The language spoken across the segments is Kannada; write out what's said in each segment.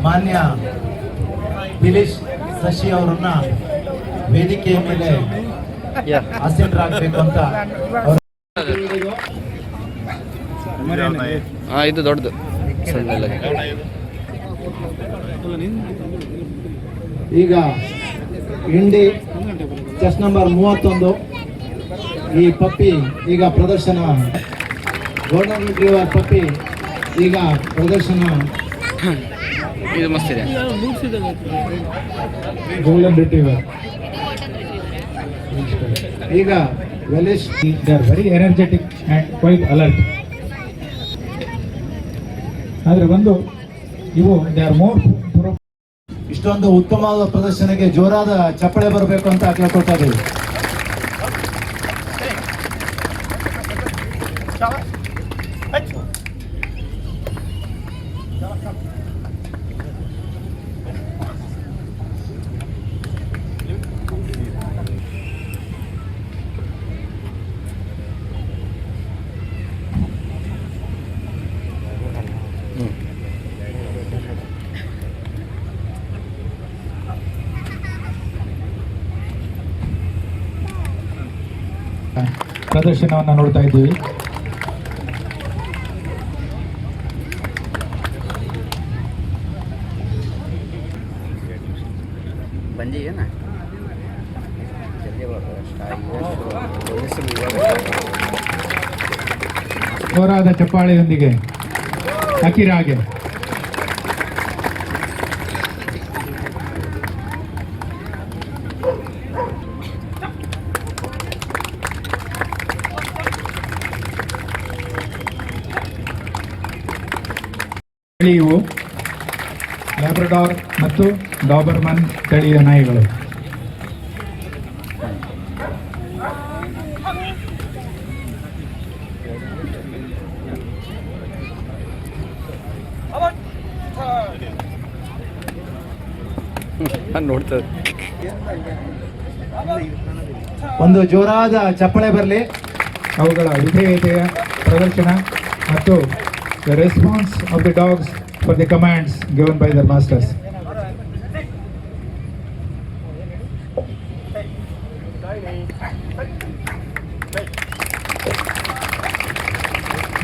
ಮಾನ್ಯ ದಿಲೀಶ್ ಶಶಿ ಅವರನ್ನ ವೇದಿಕೆಯ ಮೇಲೆ ಆಸೀನರಾಗಬೇಕು ಅಂತ ಇದು ದೊಡ್ಡದು. ಈಗ ಇಂಡಿ ಚೆಸ್ ನಂಬರ್ 31 ಈ ಪಪ್ಪಿ ಈಗ ಪ್ರದರ್ಶನ, ಗೋಲ್ಡನ್ ರಿಟ್ರೀವರ್ ಪಪ್ಪಿ ಈಗ ಪ್ರದರ್ಶನ. ಇದು ಮಸ್ತ್ ಇದೆ. ಗೋಲ್ಡನ್ ರಿಟ್ರೀವರ್ ಈಗ ವೆಲಿಶ್. They are very energetic and quite alert. ಆದರೆ ಒಂದು ಇವು they are more. ಇಷ್ಟೊಂದು ಉತ್ತಮವಾದ ಪ್ರದರ್ಶನಕ್ಕೆ ಜೋರಾದ ಚಪ್ಪಳೆ ಬರಬೇಕು ಅಂತ ಕೇಳ್ಕೊಳ್ತಾ ಇದ್ದೀವಿ. ಪ್ರದರ್ಶನವನ್ನು ನೋಡ್ತಾ ಇದ್ದೀವಿ. ಜೋರಾದ ಚಪ್ಪಾಳೆಯೊಂದಿಗೆ ಅಕಿರಾಗೆ ತಳಿಯು ಲ್ಯಾಬ್ರಡಾರ್ ಮತ್ತು ಡಾಬರ್ಮನ್ ತಳಿಯ ನಾಯಿಗಳು. ಒಂದು ಜೋರಾದ ಚಪ್ಪಳೆ ಬರಲಿ. ಅವುಗಳ ವಿಧೇಯತೆಯ ಪ್ರದರ್ಶನ ಮತ್ತು the response of the dogs for the commands given by their masters.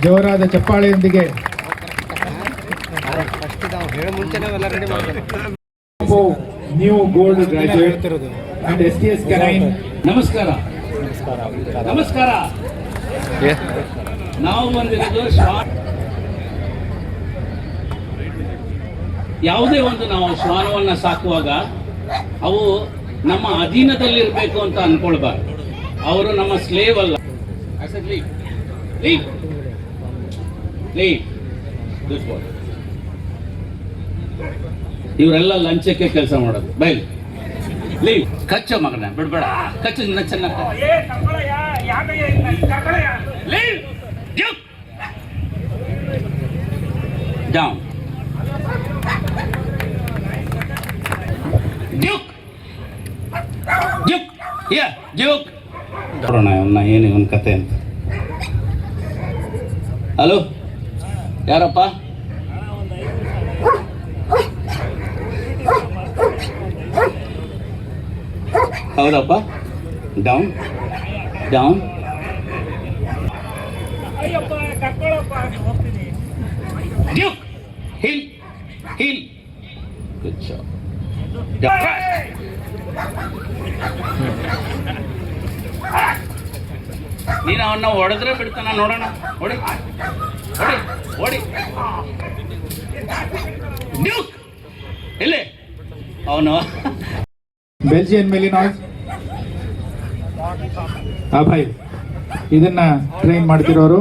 ಜೋರಾದ ಚಪ್ಪಾಳೆಯೊಂದಿಗೆ new gold graduate and STS Canine. ನಮಸ್ಕಾರ. ನಮಸ್ಕಾರ. ನಾವು ಬಂದಿರೋದು ಯಾವುದೇ ಒಂದು ನಾವು ಶ್ವಾನವನ್ನು ಸಾಕುವಾಗ ಅವು ನಮ್ಮ ಅಧೀನದಲ್ಲಿರಬೇಕು ಅಂತ ಅನ್ಕೊಳ್ಬಾರ್ದು. ಅವರು ನಮ್ಮ ಸ್ಲೇವ್ ಅಲ್ಲ. ಇವರೆಲ್ಲ ಲಂಚಕ್ಕೆ ಕೆಲಸ ಮಾಡೋದು. ಬೈ ಲೀವ್ ಕಚ್ಚ ಮಗನ ಬಿಡ್ಬೇಡ, ಕಚ್ಚ ಚೆನ್ನಾಗಿ ಡೌನ್. ಡ್ಯೂಕ್ ಡ್ಯೂಕ್ ಡ್ಯೂಕ್ ನೋಡೋಣ ಅವನ್ನ ಏನು ಇವನ್ ಕತೆ ಅಂತ. ಹಲೋ, ಯಾರಪ್ಪ? ಹೌದಪ್ಪ. Down down. Duke hill hill. Good job. ನೀನು ಅವನ್ನ ಹೊಡೆದ್ರೆ ಬಿಡ್ತಾನ ನೋಡೋಣ. ಹೊಡಿ ಹೊಡಿ ಹೊಡಿ. ಡ್ಯೂಕ್ ಇಲ್ಲೇ ಅವನು. Belgian Malinois Abhay. ಇದನ್ನ ಟ್ರೈನ್ ಮಾಡ್ತಿರೋರು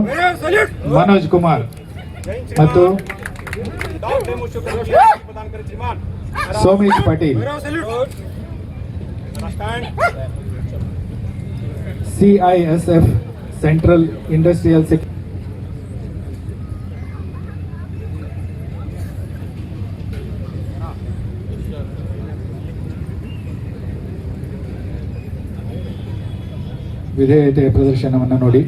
ಮನೋಜ್ ಕುಮಾರ್ ಮತ್ತು Somesh Patil. CISF central industrial sector. ವಿಧೇಯತೆಯ ಪ್ರದರ್ಶನವನ್ನು ನೋಡಿ.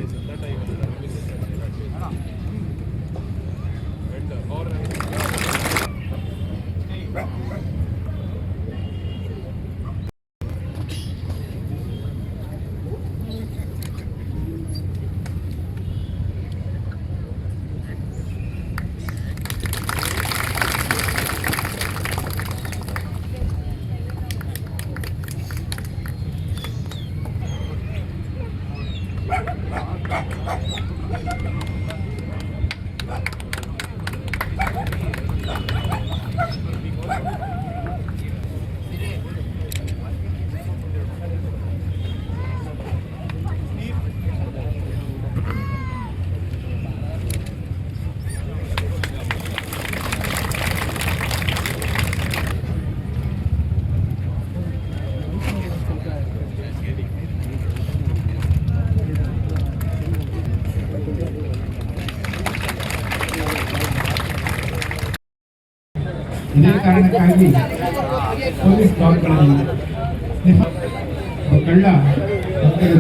ಇದೇ ಕಾರಣಕ್ಕಾಗಿ ಪೊಲೀಸ್ ಡಾಗ್ಗಳಲ್ಲಿ ಕಳ್ಳ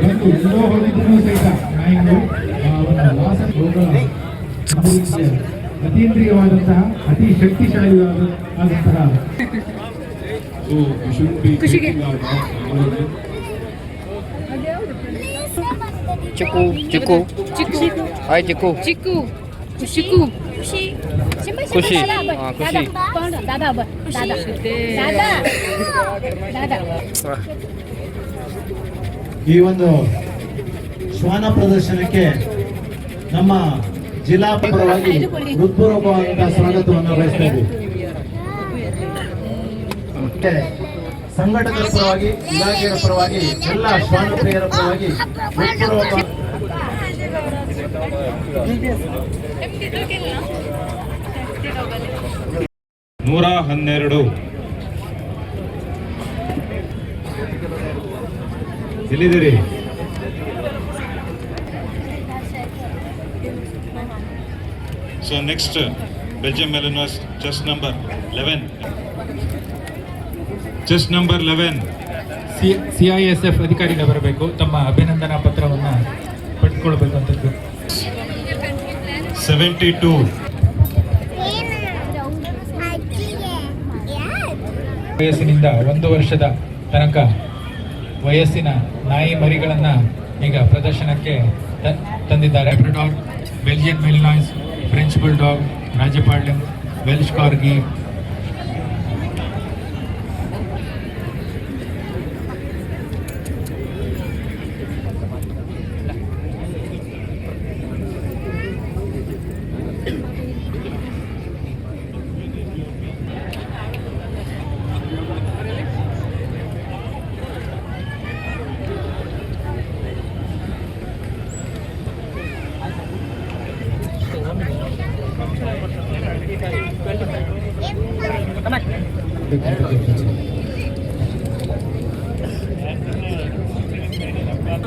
ಬಂದು ಎಲ್ಲೋ ಹೋಗಿದ್ರು ಸಹಿತ ನಾಯಿಗಳು ಅವನ ವಾಸ ರೋಗಗಳ ಅತೀಂದ್ರಿಯವಾದಂತಹ ಅತಿ ಶಕ್ತಿಶಾಲಿಯಾದಂತಹ ಚಿಕ್ಕು ಚಿಕ್ಕು ಹಾಯ್ ಚಿಕ್ಕು ಚಿಕ್ಕು ಚಿಕ್ಕು ಖುಷಿ ಖುಷಿ ಈ ಒಂದು ಶ್ವಾನ ಪ್ರದರ್ಶನಕ್ಕೆ ನಮ್ಮ ಜಿಲ್ಲಾ ಪರವಾಗಿ ಹೃತ್ಪೂರ್ವಕವಾದಂತಹ ಸ್ವಾಗತವನ್ನು ಬಯಸ್ತಾ ಇದ್ದೀವಿ. ಸಂಘಟಕರ ಪರವಾಗಿ, ಇಲಾಖೆಯ ಪರವಾಗಿ, ಎಲ್ಲ ಶ್ವಾನ ಪ್ರಿಯರ ಪರವಾಗಿ ಹೃತ್ಪೂರ್ವಕ 112 ಎಲ್ಲಿದ್ದೀರಿ? So next Belgium Malinois chest number 11. Chest number 11. CISF ಅಧಿಕಾರಿಗಳು ಬರಬೇಕು, ತಮ್ಮ ಅಭಿನಂದನಾ ಪತ್ರವನ್ನು ಪಡೆದುಕೊಳ್ಳಬೇಕು ಅಂತ 72. ವಯಸ್ಸಿನಿಂದ 1 ವರ್ಷದ ತನಕ ವಯಸ್ಸಿನ ನಾಯಿ ಮರಿಗಳನ್ನು ಈಗ ಪ್ರದರ್ಶನಕ್ಕೆ ತಂದಿದ್ದಾರೆ. Labrador, Belgian Malinois, French bulldog, Rajapalayam, Welsh corgi,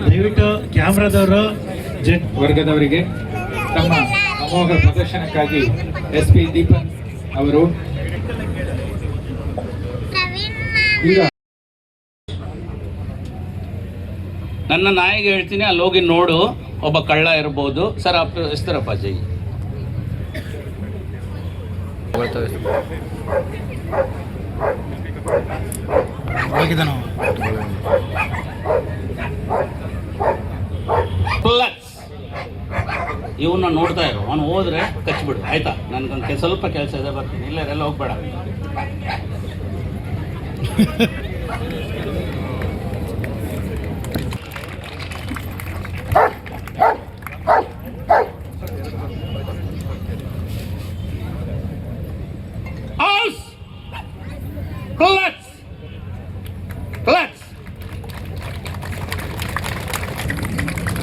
ದಯವಿಟ್ಟು ಕ್ಯಾಮ್ರಾದವರು ವರ್ಗದವರಿಗೆ ತಮ್ಮ ಅಮೋಘ ಪ್ರದರ್ಶನಕ್ಕಾಗಿ SP ದೀಪನ್ ಅವರು ಈಗ ನನ್ನ ನಾಯಿಗೆ ಹೇಳ್ತೀನಿ, ಅಲ್ಲಿ ಹೋಗಿ ನೋಡು, ಒಬ್ಬ ಕಳ್ಳ ಇರ್ಬೋದು ಸರ್. ಎಸ್ತಾರಪ್ಪ ಜೈ ಇವನ್ನ ನೋಡ್ತಾ ಇರು, ಅವನು ಹೋದ್ರೆ ಕಚ್ಬಿಡು ಆಯ್ತಾ? ನನ್ಗೊಂದು ಸ್ವಲ್ಪ ಕೆಲಸ ಇದೆ, ಬರ್ತೀನಿ. ಇಲ್ಲ ಎಲ್ಲ ಹೋಗ್ಬೇಡ.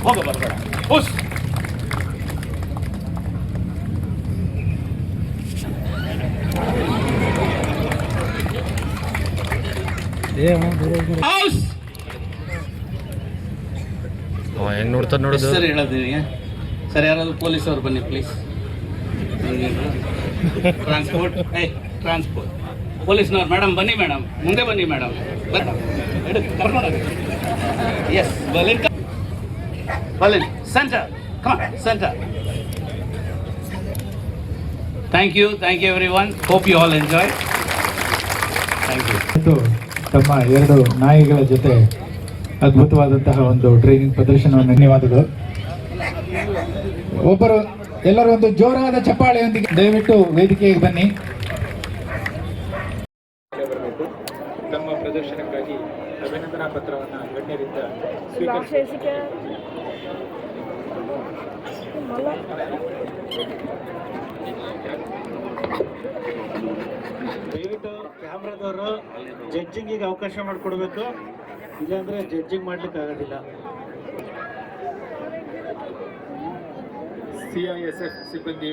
ಹೋಗ ಬರ್ಬೇಡ. ಹೆಂಗ್ ನೋಡ್ತಾರೆ ನೋಡೋದು ಸರ್ ಹೇಳೋದೀನಿ ಸರ್. ಯಾರಾದ್ರು ಪೊಲೀಸ್ ಅವ್ರು ಬನ್ನಿ ಪ್ಲೀಸ್. ಟ್ರಾನ್ಸ್ಪೋರ್ಟ್ ಟ್ರಾನ್ಸ್ಪೋರ್ಟ್ ಪೊಲೀಸ್ನವ್ರು ಮೇಡಮ್ ಬನ್ನಿ, ಮೇಡಮ್ ಮುಂದೆ ಬನ್ನಿ ಮೇಡಮ್. ಕರ್ಕೊಂಡು S Balin, center. Come on, center. Thank you everyone. Hope you all enjoy. Thank you. ಮತ್ತು ತಮ್ಮ ಎರಡು ನಾಯಿಗಳ ಜೊತೆ ಅದ್ಭುತವಾದಂತಹ ಒಂದು ಟ್ರೈನಿಂಗ್ ಪ್ರದರ್ಶನವನ್ನು ಧನ್ಯವಾದಗಳು. ಎಲ್ಲರೂ ಒಂದು ಜೋರಾದ ಚಪ್ಪಾಳೆಯೊಂದಿಗೆ ದಯವಿಟ್ಟು ವೇದಿಕೆಗೆ ಬನ್ನಿ. ತಮ್ಮ ಪ್ರದರ್ಶನಕ್ಕಾಗಿ ಅಭಿನಂದನಾ ಪತ್ರವನ್ನು ಗಣ್ಯರಿಂದ ದಯವಿಟ್ಟು ಕ್ಯಾಮ್ರಾದವರು ಜಡ್ಜಿಂಗಿಗೆ ಅವಕಾಶ ಮಾಡಿಕೊಡ್ಬೇಕು, ಇಲ್ಲಾಂದ್ರೆ ಜಡ್ಜಿಂಗ್ ಮಾಡ್ಲಿಕ್ಕೆ ಆಗೋದಿಲ್ಲ. CISF ಸಿಬ್ಬಂದಿ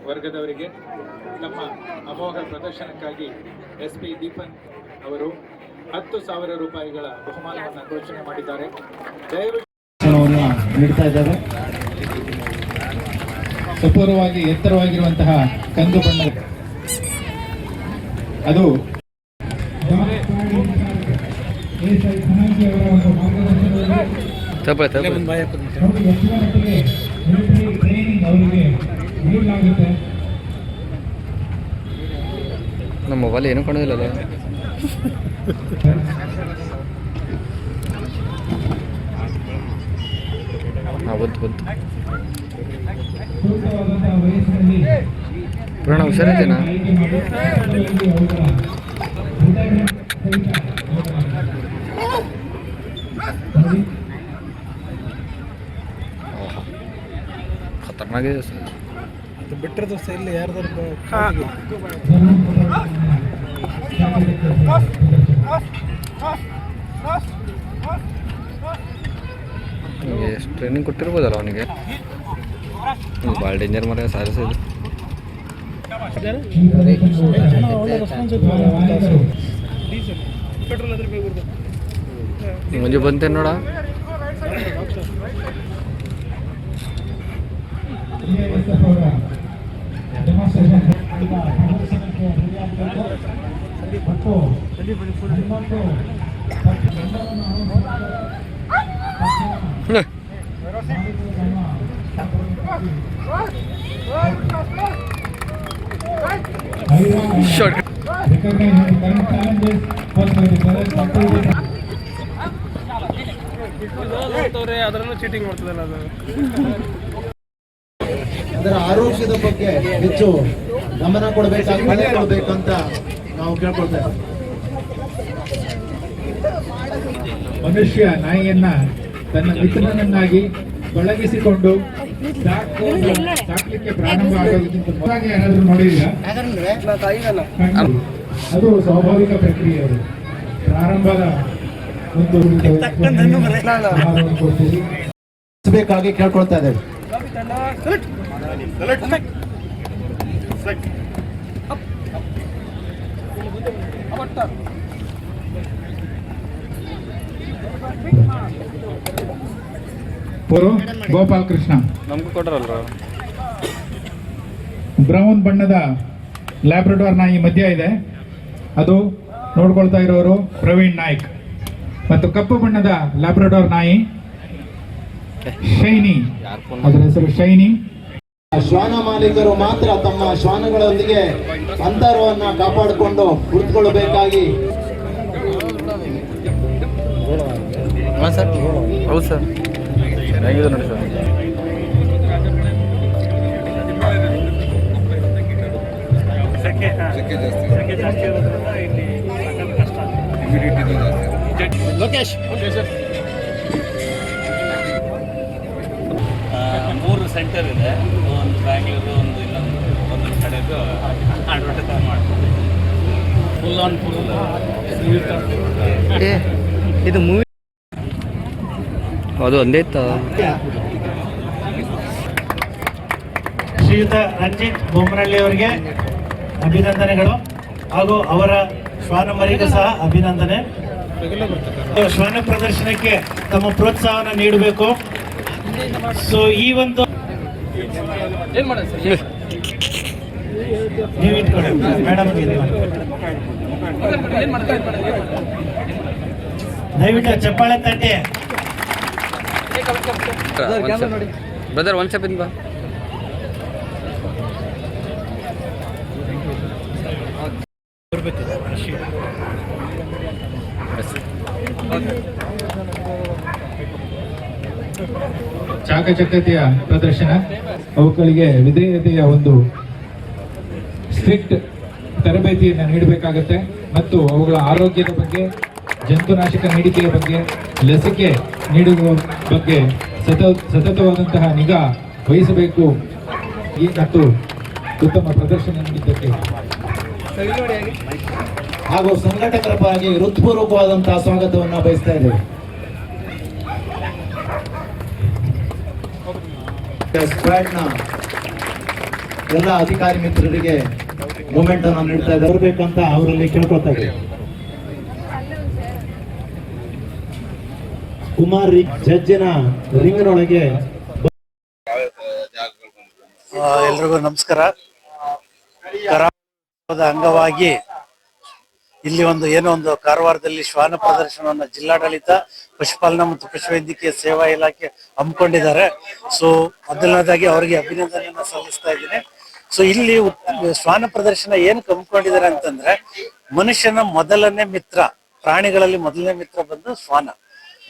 ವರ್ಗದವರಿಗೆ ನಮ್ಮ ಅಮೋಘ ಪ್ರದರ್ಶನಕ್ಕಾಗಿ SP ದೀಪನ್ ಅವರು 10,000 ರೂಪಾಯಿಗಳ ಬಹುಮಾನವನ್ನು ಘೋಷಣೆ ಮಾಡಿದ್ದಾರೆ. ದಯವಿಟ್ಟು ನೀಡ್ತಾ ಇದ್ದಾರೆ. ಸಪೂರವಾಗಿ ಎತ್ತರವಾಗಿರುವಂತಹ ಕಂದು ಬಣ್ಣ ಅದು ತಪ್ಪಳೆ ತಪ್ಪಳೆ ನಮ್ಮ ಮೊಬೈಲ್ ಏನು ಕಾಣೋದಿಲ್ಲಲ್ಲ. ಬಂತು ಪುರಾಣ ಹುಷಾರಿದ್ದೇನಾ? ಖತರ್ನಾಕ್ ಇದೆ ಸರ್. ಬಿಟ್ಟರೆ ದೋಸ್ತ ಇಲ್ಲಿ ಯಾರ್ದಾರು ಎಷ್ಟು ಟ್ರೈನಿಂಗ್ ಕೊಟ್ಟಿರ್ಬೋದಲ್ಲ ಅವನಿಗೆ. ಭಾಳ ಡೇಂಜರ್ ಮರ ಸಾರಿಸಿದ್ದು. ಮುಂಜೆ ಬಂತೇನು ನೋಡ. ಶಾರ್ಟ್ ಅದರಲ್ಲೂ ಚೀಟಿಂಗ್ ಮಾಡ್ತದಲ್ಲ ಅದು. ಅದರ ಆರೋಗ್ಯದ ಬಗ್ಗೆ ಹೆಚ್ಚು ಗಮನ ಕೊಡಬೇಕಂತ ನಾವು ಕೇಳ್ಕೊಳ್ತೇವೆ. ಮನುಷ್ಯ ನಾಯಿಯನ್ನ ತನ್ನ ಮಿತ್ರನನ್ನಾಗಿ ಪಳಗಿಸಿಕೊಂಡು ಸಾಕ್ಲಿಕ್ಕೆ ಪ್ರಾರಂಭ ಆಗೋದಕ್ಕಿಂತ ಮೊದಲಾಗಿ ಏನಾದರೂ ನೋಡಿಲ್ಲ. ಅದು ಸ್ವಾಭಾವಿಕ ಪ್ರಕ್ರಿಯೆ. ಅದು ಪ್ರಾರಂಭದ ಒಂದು ಬೇಕಾಗಿ ಕೇಳ್ಕೊಳ್ತಾ ಇದ್ದೇವೆ. ಗೋಪಾಲ್ ಕೃಷ್ಣ ನಮಗೂ ಕೊಟ್ರಲ್ರ. ಬ್ರೌನ್ ಬಣ್ಣದ ಲ್ಯಾಬ್ರಡಾರ್ ನಾಯಿ ಮಧ್ಯ ಇದೆ, ಅದು ನೋಡ್ಕೊಳ್ತಾ ಇರೋರು ಪ್ರವೀಣ್ ನಾಯ್ಕ್. ಮತ್ತು ಕಪ್ಪು ಬಣ್ಣದ ಲ್ಯಾಬ್ರಡಾರ್ ನಾಯಿ ಶೈನಿ, ಅದರ ಹೆಸರು ಶೈನಿ. ಶ್ವಾನ ಮಾಲೀಕರು ಮಾತ್ರ ತಮ್ಮ ಶ್ವಾನಗಳೊಂದಿಗೆ ಅಂತರವನ್ನ ಕಾಪಾಡಿಕೊಂಡು ಕುಳಿತುಕೊಳ್ಳಬೇಕಾಗಿ. ಹಾಂ ಸರ್, ಹೌದು ಸರ್, ಚೆನ್ನಾಗಿದೆ ನೋಡಿ ಸರ್. ಲೋಕೇಶ್, 3 ಸೆಂಟರ್ ಇದೆ, ಒಂದು ಬ್ಯಾಂಗ್ಳೂರು, ಒಂದು ಇನ್ನೊಂದು ಕಡೆದು ಅಡ್ವರ್ಟೈಸ್ ಮಾಡ್ತೀವಿ. ಫುಲ್ ಆನ್ ಫುಲ್ ಇದು ಮೂವಿ ಅದು ಒಂದೇ ಇತ್ತ. ಶ್ರೀಯುತ ರಂಜಿತ್ ಬೊಮ್ಮನಹಳ್ಳಿ ಅವರಿಗೆ ಅಭಿನಂದನೆಗಳು ಹಾಗೂ ಅವರ ಶ್ವಾನ ಮರಿಗೂ ಸಹ ಅಭಿನಂದನೆ. ಶ್ವಾನ ಪ್ರದರ್ಶನಕ್ಕೆ ತಮ್ಮ ಪ್ರೋತ್ಸಾಹನ ನೀಡಬೇಕು. ಸೊ ಈ ಒಂದು ನೀವು ಇಟ್ಕೊಳ್ಳಿ ಮೇಡಮ್, ದಯವಿಟ್ಟು ಚಪ್ಪಾಳೆ ತಟ್ಟಿ. ಬ್ರದರ್ ಒಂದು ಸೆಕೆಂಡ್ ಬಾ. ಚಾಕಚಕ್ಯತೆಯ ಪ್ರದರ್ಶನ, ಅವುಗಳಿಗೆ ವಿಧೇಯತೆಯ ಒಂದು ಸ್ಟ್ರಿಕ್ಟ್ ತರಬೇತಿಯನ್ನು ನೀಡಬೇಕಾಗತ್ತೆ ಮತ್ತು ಅವುಗಳ ಆರೋಗ್ಯದ ಬಗ್ಗೆ, ಜಂತುನಾಶಕ ನೀಡಿಕೆಯ ಬಗ್ಗೆ, ಲಸಿಕೆ ನೀಡುವ ಬಗ್ಗೆ ಸತತವಾದಂತಹ ನಿಗಾ ವಹಿಸಬೇಕು ಮತ್ತು ಉತ್ತಮ ಪ್ರದರ್ಶನ ನೀಡಿದ್ದಕ್ಕೆ ಹಾಗೂ ಸಂಘಟಕರ ಪರವಾಗಿ ಹೃತ್ಪೂರ್ವಕವಾದಂತಹ ಸ್ವಾಗತವನ್ನು ಬಯಸ್ತಾ ಇದ್ದೇವೆ. ಸ್ಕ್ವಾಡ್ನ ಎಲ್ಲ ಅಧಿಕಾರಿ ಮಿತ್ರರಿಗೆ ಮೂಮೆಂಟ್ ಅನ್ನು ನೀಡ್ತಾ ಇದ್ದಾರೆ, ಬರಬೇಕಂತ ಅವರಲ್ಲಿ ಕೇಳ್ಕೊತಾ ಇದ್ದೀವಿ. ಕುಮಾರ್ ಜಡ್ಜಿನ ರಿಂಗ್ನೊಳಗೆ ಎಲ್ರಿಗೂ ನಮಸ್ಕಾರ. ಕರಾವಳಿದ ಅಂಗವಾಗಿ ಇಲ್ಲಿ ಒಂದು ಕಾರವಾರದಲ್ಲಿ ಶ್ವಾನ ಪ್ರದರ್ಶನವನ್ನು ಜಿಲ್ಲಾಡಳಿತ, ಪಶುಪಾಲನಾ ಮತ್ತು ಪಶುವೈದ್ಯಕೀಯ ಸೇವಾ ಇಲಾಖೆ ಹಮ್ಮಿಕೊಂಡಿದ್ದಾರೆ. ಸೊ ಮೊದಲನೇದಾಗಿ ಅವರಿಗೆ ಅಭಿನಂದನೆಯನ್ನು ಸಲ್ಲಿಸ್ತಾ ಇದ್ದೀನಿ. ಸೊ ಇಲ್ಲಿ ಶ್ವಾನ ಪ್ರದರ್ಶನ ಏನಕ್ಕೆ ಹಮ್ಮಿಕೊಂಡಿದ್ದಾರೆ ಅಂತಂದ್ರೆ, ಮನುಷ್ಯನ ಮೊದಲನೇ ಮಿತ್ರ, ಪ್ರಾಣಿಗಳಲ್ಲಿ ಮೊದಲನೇ ಮಿತ್ರ ಬಂದು ಶ್ವಾನ,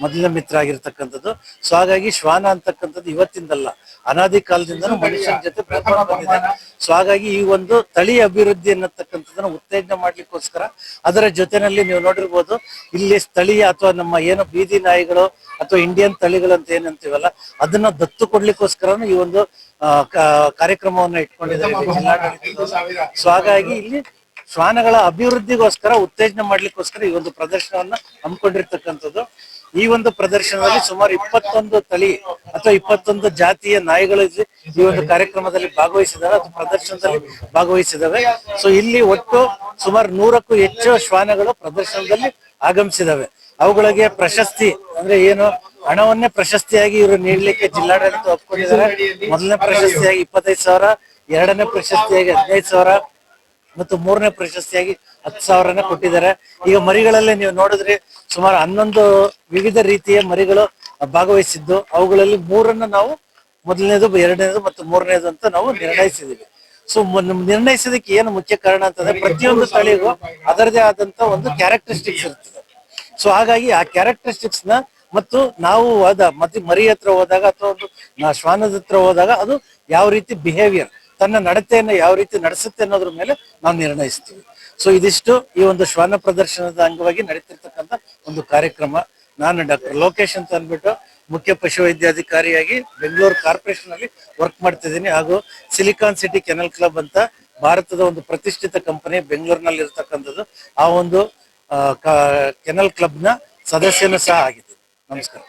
ಮೊದಲನೇ ಮಿತ್ರ ಆಗಿರ್ತಕ್ಕಂಥದ್ದು. ಸೊ ಹಾಗಾಗಿ ಶ್ವಾನ ಅಂತಕ್ಕಂಥದ್ದು ಇವತ್ತಿಂದಲ್ಲ, ಅನಾದಿ ಕಾಲದಿಂದನೂ ಮನುಷ್ಯನ ಜೊತೆ ಬೆಳ್ಕೊಂಡು ಬಂದಿದೆ. ಸೊ ಹಾಗಾಗಿ ಈ ಒಂದು ತಳಿ ಅಭಿವೃದ್ಧಿ ಅನ್ನತಕ್ಕಂಥದ್ದನ್ನ ಉತ್ತೇಜನ ಮಾಡ್ಲಿಕ್ಕೋಸ್ಕರ, ಅದರ ಜೊತೆನಲ್ಲಿ ನೀವು ನೋಡಿರ್ಬೋದು ಇಲ್ಲಿ ಸ್ಥಳೀಯ ಅಥವಾ ನಮ್ಮ ಏನು ಬೀದಿ ನಾಯಿಗಳು ಅಥವಾ ಇಂಡಿಯನ್ ತಳಿಗಳು ಅಂತ ಏನಂತೀವಲ್ಲ, ಅದನ್ನ ದತ್ತು ಕೊಡ್ಲಿಕ್ಕೋಸ್ಕರನು ಈ ಒಂದು ಕಾರ್ಯಕ್ರಮವನ್ನ ಇಟ್ಕೊಂಡಿದ್ದಾರೆ ಜಿಲ್ಲಾಡಳಿತ. ಸೊ ಹಾಗಾಗಿ ಇಲ್ಲಿ ಶ್ವಾನಗಳ ಅಭಿವೃದ್ಧಿಗೋಸ್ಕರ ಉತ್ತೇಜನ ಮಾಡ್ಲಿಕ್ಕೋಸ್ಕರ ಈ ಒಂದು ಪ್ರದರ್ಶನವನ್ನ ಹಮ್ಮಿಕೊಂಡಿರ್ತಕ್ಕಂಥದ್ದು. ಈ ಒಂದು ಪ್ರದರ್ಶನದಲ್ಲಿ ಸುಮಾರು 21 ತಳಿ ಅಥವಾ 21 ಜಾತಿಯ ನಾಯಿಗಳು ಈ ಒಂದು ಕಾರ್ಯಕ್ರಮದಲ್ಲಿ ಭಾಗವಹಿಸಿದಾವೆ ಅಥವಾ ಪ್ರದರ್ಶನದಲ್ಲಿ ಭಾಗವಹಿಸಿದಾವೆ. ಸೊ ಇಲ್ಲಿ ಒಟ್ಟು ಸುಮಾರು 100ಕ್ಕೂ ಹೆಚ್ಚು ಶ್ವಾನಗಳು ಪ್ರದರ್ಶನದಲ್ಲಿ ಆಗಮಿಸಿದಾವೆ. ಅವುಗಳಿಗೆ ಪ್ರಶಸ್ತಿ ಅಂದ್ರೆ ಏನು, ಹಣವನ್ನೇ ಪ್ರಶಸ್ತಿಯಾಗಿ ಇವರು ನೀಡಲಿಕ್ಕೆ ಜಿಲ್ಲಾಡಳಿತ ಒಪ್ಕೊಂಡಿದ್ದಾರೆ. ಮೊದಲನೇ ಪ್ರಶಸ್ತಿಯಾಗಿ 25,000, ಎರಡನೇ ಪ್ರಶಸ್ತಿಯಾಗಿ 15,000 ಮತ್ತು ಮೂರನೇ ಪ್ರಶಸ್ತಿಯಾಗಿ 10,000 ಕೊಟ್ಟಿದ್ದಾರೆ. ಈಗ ಮರಿಗಳಲ್ಲೇ ನೀವು ನೋಡಿದ್ರೆ ಸುಮಾರು 11 ವಿವಿಧ ರೀತಿಯ ಮರಿಗಳು ಭಾಗವಹಿಸಿದ್ದು, ಅವುಗಳಲ್ಲಿ 3 ನಾವು ಮೊದಲನೇದು, ಎರಡನೇದು ಮತ್ತು ಮೂರನೇದು ಅಂತ ನಾವು ನಿರ್ಣಯಿಸಿದೀವಿ. ಸೊ ನಿರ್ಣಯಿಸೋದಕ್ಕೆ ಏನು ಮುಖ್ಯ ಕಾರಣ ಅಂತಂದ್ರೆ, ಪ್ರತಿಯೊಂದು ತಳಿಗೂ ಅದರದೇ ಆದಂತ ಒಂದು ಕ್ಯಾರೆಕ್ಟರಿಸ್ಟಿಕ್ಸ್ ಇರ್ತದೆ. ಸೊ ಹಾಗಾಗಿ ಆ ಕ್ಯಾರೆಕ್ಟರಿಸ್ಟಿಕ್ಸ್ ನ ಮತ್ತು ನಾವು ಮತ್ತೆ ಮರಿ ಹತ್ರ ಹೋದಾಗ ಅಥವಾ ಒಂದು ಶ್ವಾನದ ಹತ್ರ ಹೋದಾಗ ಅದು ಯಾವ ರೀತಿ ಬಿಹೇವಿಯರ್, ತನ್ನ ನಡತೆಯನ್ನು ಯಾವ ರೀತಿ ನಡೆಸುತ್ತೆ ಅನ್ನೋದ್ರ ಮೇಲೆ ನಾವು ನಿರ್ಣಯಿಸ್ತೀವಿ. ಸೊ ಇದಿಷ್ಟು ಈ ಒಂದು ಶ್ವಾನ ಪ್ರದರ್ಶನದ ಅಂಗವಾಗಿ ನಡೀತಿರ್ತಕ್ಕಂಥ ಒಂದು ಕಾರ್ಯಕ್ರಮ. ನಾನು ಡಾಕ್ಟರ್ ಲೋಕೇಶ್ ಅಂತ ಅಂದ್ಬಿಟ್ಟು ಮುಖ್ಯ ಪಶುವೈದ್ಯಾಧಿಕಾರಿಯಾಗಿ ಬೆಂಗಳೂರು ಕಾರ್ಪೊರೇಷನ್ ಅಲ್ಲಿ ವರ್ಕ್ ಮಾಡ್ತಿದ್ದೀನಿ. ಹಾಗೂ ಸಿಲಿಕಾನ್ ಸಿಟಿ ಕೆನಲ್ ಕ್ಲಬ್ ಅಂತ ಭಾರತದ ಒಂದು ಪ್ರತಿಷ್ಠಿತ ಕಂಪನಿ ಬೆಂಗಳೂರಿನಲ್ಲಿ ಇರ್ತಕ್ಕಂಥದ್ದು, ಆ ಒಂದು ಕೆನಲ್ ಕ್ಲಬ್ ನ ಸದಸ್ಯನೂ ಸಹ ಆಗಿದ್ದೀನಿ. ನಮಸ್ಕಾರ.